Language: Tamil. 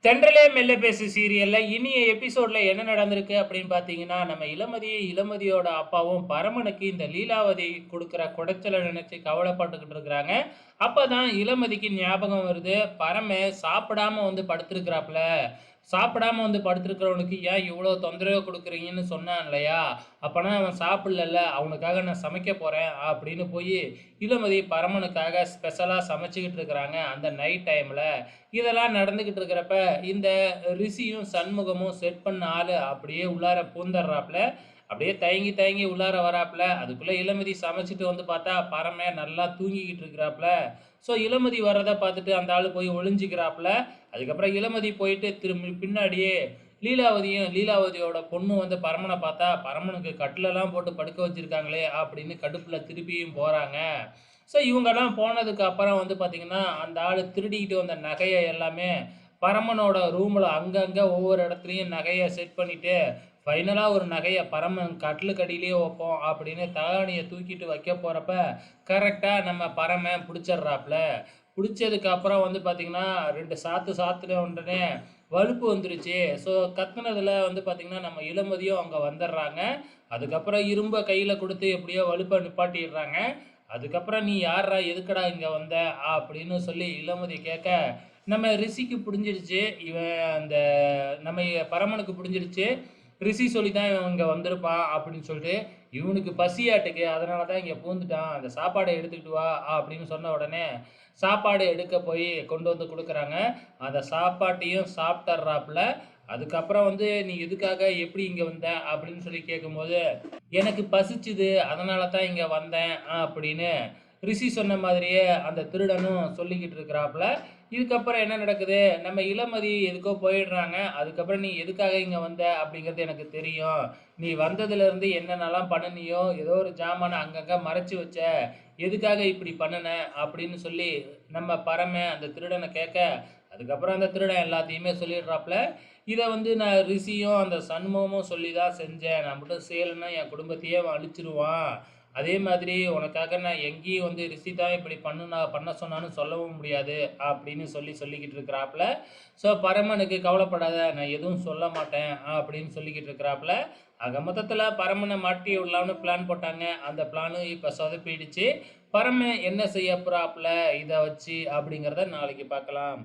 தென்றலே மெல்ல பேசு சீரியல்ல இனிய எபிசோட்ல என்ன நடந்திருக்கு அப்படின்னு பார்த்தீங்கன்னா, நம்ம இளமதியோட அப்பாவும் பரமனுக்கு இந்த லீலாவதி குடுக்குற குடைச்சல நினைச்சு கவலைப்பட்டுக்கிட்டு இருக்கிறாங்க. அப்பதான் இளமதிக்கு ஞாபகம் வருது. சாப்பிடாம வந்து படுத்திருக்கிறாப்ல. சாப்பிடாம வந்து படுத்திருக்கிறவனுக்கு ஏன் இவ்வளோ தொந்தரவு குடுக்குறீங்கன்னு சொன்னான் இல்லையா? அப்பனா அவன் சாப்பிடலல்ல, அவனுக்காக நான் சமைக்க போறேன் அப்படின்னு போயி இளமதி பரமனுக்காக ஸ்பெஷலா சமைச்சுக்கிட்டு இருக்கிறாங்க அந்த நைட் டைம்ல. இதெல்லாம் நடந்துகிட்டு இருக்கிறப்ப, இந்த ரிஷியும், சண்முகமும் செட் பண்ண ஆளு அப்படியே உள்ளார பூந்தர்றாப்ல. அப்படியே தயங்கி தயங்கி உள்ளார வராப்ல. அதுக்குள்ள இளமதி சமைச்சுட்டு வந்து பார்த்தா, பரமன் நல்லா தூங்கிக்கிட்டு இருக்கிறாப்ல. ஸோ இளமதி வர்றத பார்த்துட்டு அந்த ஆளு போய் ஒளிஞ்சுக்கிறாப்ல. அதுக்கப்புறம் இளமதி போயிட்டு திரும்பி பின்னாடியே லீலாவதியோட பொண்ணு வந்து பரமன பார்த்தா, பரமனுக்கு கட்டிலெல்லாம் போட்டு படுக்க வச்சிருக்காங்களே அப்படின்னு கடுப்புல திருப்பியும் போறாங்க. ஸோ இவங்கலாம் போனதுக்கு அப்புறம் வந்து பார்த்தீங்கன்னா, அந்த ஆளு திருடிக்கிட்டு வந்த நகைய எல்லாமே பரமனோட ரூம்ல அங்கங்க ஒவ்வொரு இடத்துலயும் நகைய செட் பண்ணிட்டு, ஃபைனலா ஒரு நகைய பரமன் கட்டிலுக்கு அடியிலேயே வைப்போம் அப்படின்னு தலாணிய தூக்கிட்டு வைக்க போறப்ப, கரெக்ட்டா நம்ம பரமன் புடிச்சிடுறாப்ல. புடிச்சதுக்கு அப்புறம் வந்து பார்த்தீங்கன்னா, 2 சாத்து சாத்துன உடனே வலுப்பு வந்துருச்சு. ஸோ கத்துனதுல வந்து பார்த்தீங்கன்னா, நம்ம இளமதியும் அங்க வந்துடுறாங்க. அதுக்கப்புறம் இரும்ப கையில குடுத்து எப்படியோ வலுப்ப நிப்பாட்டிடுறாங்க. அதுக்கப்புறம் "நீ யார்றா? எதுக்குடா இங்க வந்த?" அப்படின்னு சொல்லி இளமதி கேட்க, நம்ம ரிஷிக்கு புரிஞ்சிடுச்சு. இவன் அந்த நம்ம பரமனுக்கு புரிஞ்சிடுச்சு. ரிஷி சொல்லி தான் இவன் இங்க வந்திருப்பான் அப்படின்னு சொல்லிட்டு, இவனுக்கு பசியாட்டுக்கு அதனால தான் இங்க பூந்துட்டான். அந்த சாப்பாட எடுத்துக்கிட்டு வா அப்படின்னு சொன்ன உடனே, சாப்பாடு எடுக்க போய் கொண்டு வந்து குடுக்குறாங்க. அந்த சாப்பாட்டையும் சாப்பிட்டர்றாப்புல. அதுக்கப்புறம் வந்து, "நீ எதுக்காக? எப்படி இங்க வந்த?" அப்படின்னு சொல்லி கேட்கும்போது, "எனக்கு பசிச்சுது. அதனால தான் இங்க வந்தேன்." அப்படின்னு ரிஷி சொன்ன மாதிரியே அந்த திருடனும் சொல்லிக்கிட்டு இருக்கிறாப்புல. இதுக்கப்புறம் என்ன நடக்குது? நம்ம இளமதி எதுக்கோ போயிடுறாங்க. அதுக்கப்புறம் "நீ எதுக்காக இங்க வந்த?" அப்படிங்கிறது எனக்கு தெரியும். நீ வந்ததுலேருந்து என்னென்னலாம் பண்ணுனியோ, ஏதோ ஒரு ஜாமான அங்கங்க மறைச்சு வச்ச. எதுக்காக இப்படி பண்ணுன? அப்படின்னு சொல்லி நம்ம பரமன் அந்த திருடன கேட்க, அதுக்கப்புறம் அந்த திருடன் எல்லாத்தையுமே சொல்லிடுறாப்புல. இத வந்து நான் ரிஷியும், அந்த சண்முகமும் சொல்லி தான் செஞ்சேன். நான் மட்டும் செய்யலன்னா என் குடும்பத்தையே அவன் அழிச்சிருவான். அதே மாதிரி உனக்காக நான் எங்கேயும் வந்து ரிஷி தான் இப்படி பண்ண சொன்னான்னு சொல்லவும் முடியாது அப்படின்னு சொல்லிக்கிட்டு இருக்கிறாப்புல. ஸோ பரமனுக்கு கவலைப்படாத, நான் எதுவும் சொல்ல மாட்டேன் அப்படின்னு சொல்லிக்கிட்டு இருக்கிறாப்புல. ஆக மொத்தத்துல பரமனை மாட்டி விடலாம்னு பிளான் போட்டாங்க. அந்த பிளானும் இப்ப சொதப்பிடுச்சு. பரமன் என்ன செய்ய போறாப்புல இத வச்சு அப்படிங்கிறத நாளைக்கு பார்க்கலாம்.